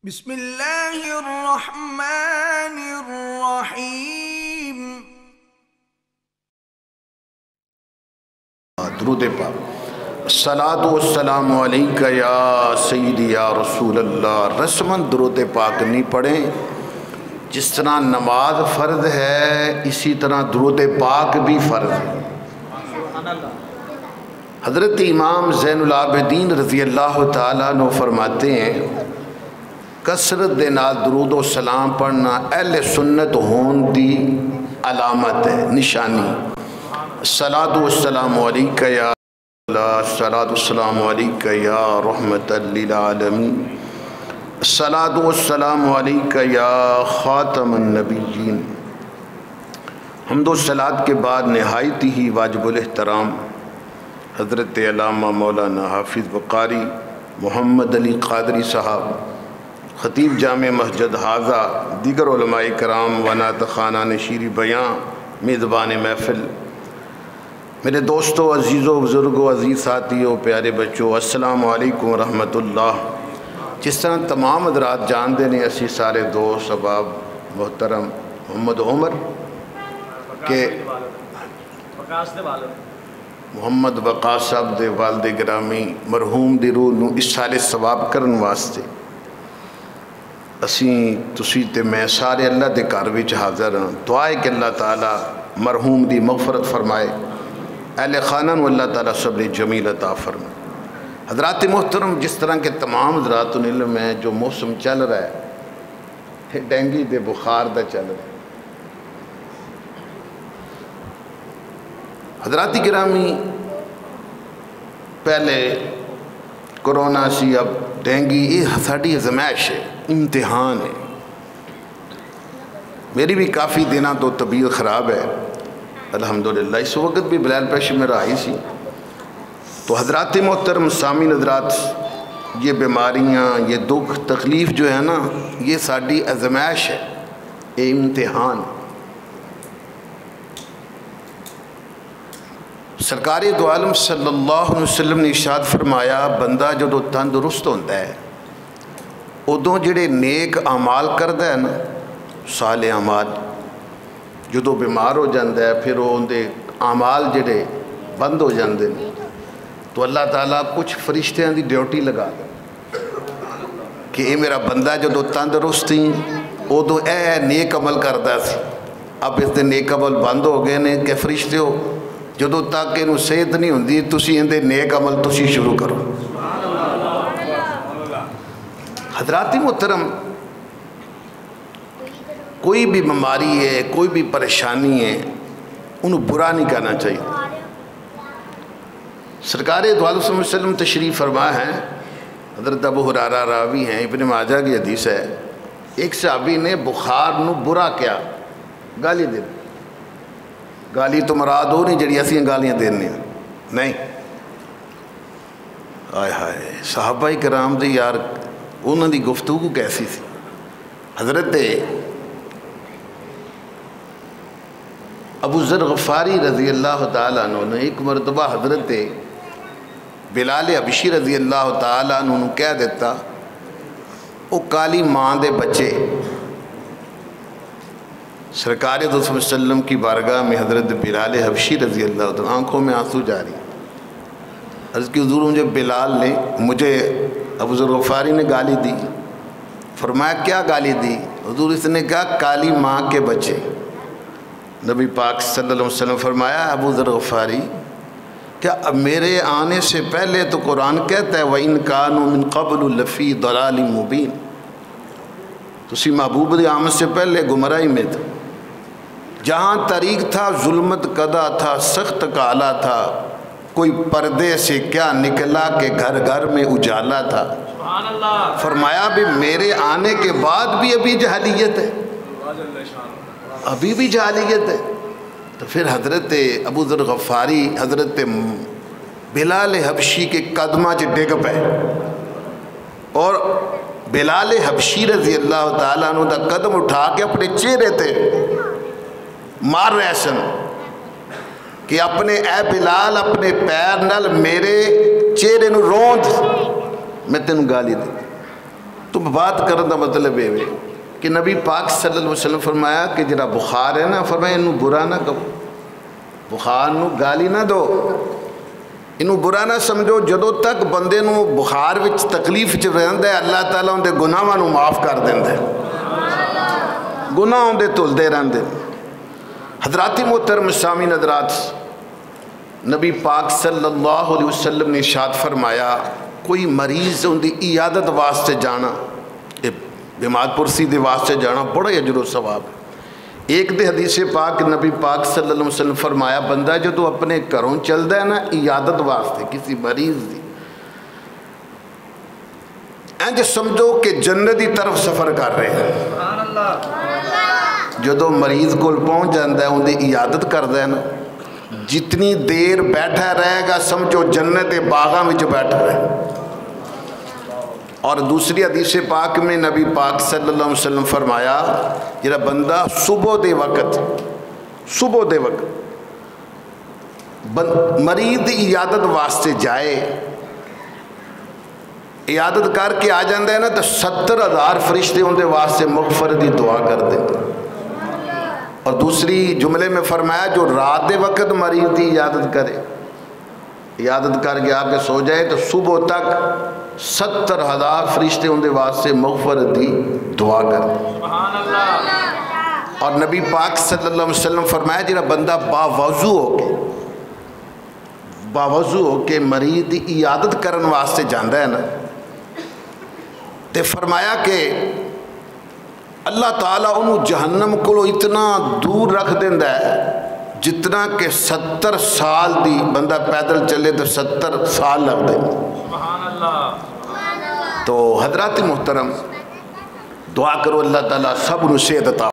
بسم اللہ الرحمن الرحیم۔ درود پاک۔ الصلاۃ والسلام علیکہ یا سیدی یا رسول اللہ۔ رسماً درود پاک نہیں پڑھیں، جس طرح نماز فرض ہے اسی طرح درود پاک بھی فرض ہے۔ حضرت امام زین العابدین رضی اللہ تعالیٰ عنہ فرماتے ہیں کثرت دے نال درود و سلام پڑھنا اہل سنت ہون دی علامت ہے، نشانی۔ الصلاۃ والسلام علیکہ یا اللہ، الصلاۃ والسلام علیکہ یا رحمت للعالمین، الصلاۃ والسلام علیکہ یا خاتم النبیین۔ حمد و صلات کے بعد نہایت ہی واجب الاحترام حضرت علامہ مولانا حافظ وقاری محمد علی قادری صاحب، خطیب جامع مسجد حاضہ، دیگر علماء کرام و نعت خوانان شیریں بیاں، میزبان محفل، میرے دوستو، عزیزو، بزرگو، عزیز ساتھیو، پیارے بچوں، السلام علیکم ورحمۃ اللہ۔ جس طرح تمام حضرات جانتے ہیں اسی سارے دوست احباب محترم محمد عمر کے محمد وقاص صاحب دے والد گرامی مرحوم دی روح نو اس سال ثواب کرن واسطے اسیں تسی تے میں سارے اللہ دے گھر وچ حاضر ہاں۔ دعا ہے کہ اللہ تعالیٰ مرحوم دی مغفرت فرمائے، اہل خانہ نو اللہ تعالیٰ صبر جمیل عطا فرمائے۔ حضرات محترم، جس طرح کے تمام حضرات علم ہے جو موسم چل رہا ہے ڈینگی دے بخار دا چل رہا ہے۔ حضرات گرامی، پہلے کرونا سی، اب ڈینگی، یہ ساڑی ازمائش ہے، امتحان ہے۔ میری بھی کافی دنوں تو طبیعت خراب ہے الحمدللہ، اس وقت بھی بلڈ پریشر میرا ہائی سی۔ تو حضرات محترم سامعین حضرات، یہ بیماریاں، یہ دکھ تکلیف جو ہے نا، یہ ساڑی ازمائش ہے، یہ امتحان۔ سرکار دو عالم صلی اللہ علیہ وسلم نے ارشاد فرمایا، بندہ جدو تندرست ہوتا ہے ادوں جڑے نیک اعمال کرتا ہے نا، صالح اعمال، جدو بیمار ہو جاتا ہے پھر وہ اندے اعمال جڑے بند ہو جاندے ہیں، تو اللہ تعالیٰ کچھ فرشتیاں دی ڈیوٹی لگا دے کہ اے میرا بندہ جدو تندرست ہی ادو اے نیک عمل کرتا سی، اب اس دے نیک عمل بند ہو گئے نے کہ فرشتے ہو جدو تک انہوں صحت نہیں ہوندی تسی اندے نیک عمل تسی شروع کرو۔ حضرات محترم، کوئی بھی بیماری ہے، کوئی بھی پریشانی ہے، انہوں برا نہیں کرنا چاہیے۔ سرکار دو علیہ وسلم تشریف فرما ہے، حضرت ابو ہریرہ راوی ہیں، ابن ماجہ کی حدیث ہے، ایک صحابی نے بخار نو برا کیا، گالی دے، گالی تو مراد ہو نہیں جڑی ایسی گالیاں دینے نہیں، آئے ہائے صحابہ کرام دے یار انہوں دی گفتگو کیسی سی۔ حضرت ابو ذر غفاری رضی اللہ تعالیٰ عنہ نے ایک مرتبہ حضرت بلال حبشی رضی اللہ تعالیٰ عنہ نے کہہ دیتا، او کالی ماں دے بچے۔ سرکار دو صلی اللہ علیہ وسلم کی بارگاہ میں حضرت بلال حبشی رضی اللہ تعالیٰ، آنکھوں میں آنسو جاری، عرض کی حضور مجھے ابو ذر غفاری نے گالی دی۔ فرمایا کیا گالی دی؟ حضور اس نے کہا کالی ماں کے بچے۔ نبی پاک صلی اللہ علیہ وسلم فرمایا ابو ذر غفاری، کیا میرے آنے سے پہلے تو قرآن کہتا ہے وَإِن كَانُوا مِن قَبْلُ لَفِي ضَلَالٍ مُبِينٍ، تسی محبوب دی آمد سے پہلے گمراہی میں تھا، جہاں طریق تھا ظلمت قدا تھا، سخت کالا تھا، کوئی پردے سے کیا نکلا کہ گھر گھر میں اجالا تھا۔ فرمایا بھی میرے آنے کے بعد بھی ابھی جہلیت ہے، ابھی بھی جہلیت ہے۔ تو پھر حضرت ابو ذر غفاری حضرت بلال حبشی کے قدمہ چ ڈگ پے، اور بلال حبشی رضی اللہ تعالیٰ عنہ دا قدم اٹھا کے اپنے چہرے تے مار رہے سن کہ اپنے اے بلال اپنے پیر نال میرے چہرے نو روند، میں تینوں گالی دی۔ تو بات کرنے کا مطلب یہ ہے کہ نبی پاک صلی اللہ علیہ وسلم فرمایا کہ جڑا بخار ہے نا، فرمایا انہوں برا نہ کہو، بخار نو گالی نہ دو، انہوں برا نہ سمجھو، جدو تک بندے نو بخار وچ تکلیف چ رہندا ہے اللہ تعالیٰ اندے گناہاں نو معاف کر دیندا ہے، گناہ اندے تلدے رہندے۔ حضرات محترم سامعین حضرات، نبی پاک صلی اللہ علیہ وسلم نے ارشاد فرمایا کوئی مریض ان دی عیادت واسطے جانا، بیمار پرسی دے واسطے جانا بڑا اجر و ثواب ہے۔ ایک دے حدیث پاک نبی پاک صلی اللہ علیہ وسلم فرمایا بندہ جو تو اپنے گھروں چلدا ہے نا عیادت واسطے کسی مریض دی، انج سمجھو کہ جنت دی طرف سفر کر رہے ہیں۔ جدو مریض کو پہنچ جاندہ ہے ان دی عیادت کردہ ہے نا، جتنی دیر بیٹھا رہے گا سمجھو جنت باغاں وچ بیٹھا رہے۔ اور دوسری حدیث پاک میں نبی پاک صلی اللہ علیہ وسلم فرمایا جڑا بندہ صبح دے وقت مریض دی عیادت واسطے جائے، عیادت کر کے آ جاندہ ہے نا تو 70,000 فرشتے ان دے واسطے مغفرت دی دعا کر دیں۔ اور دوسری جملے میں فرمایا جو رات دے وقت مریض دی عیادت کرے، عیادت کر کے آ کے سو جائے تو صبح تک 70,000 فرشتے ان دے واسطے مغفرت دی دعا کر دیں۔ اور نبی پاک صلی اللہ علیہ وسلم فرمایا جڑا بندہ باوضو ہو کے مریض دی عیادت کرن واسطے جاندہ ہے نا، تے فرمایا کہ اللہ تعالیٰ انہوں جہنم کو اتنا دور رکھ دیندہ ہے جتنا کہ 70 سال دی بندہ پیدل چلے تو 70 سال لگ دیں۔ تو حضرات محترم دعا کرو اللہ تعالیٰ سب نو صحت عطا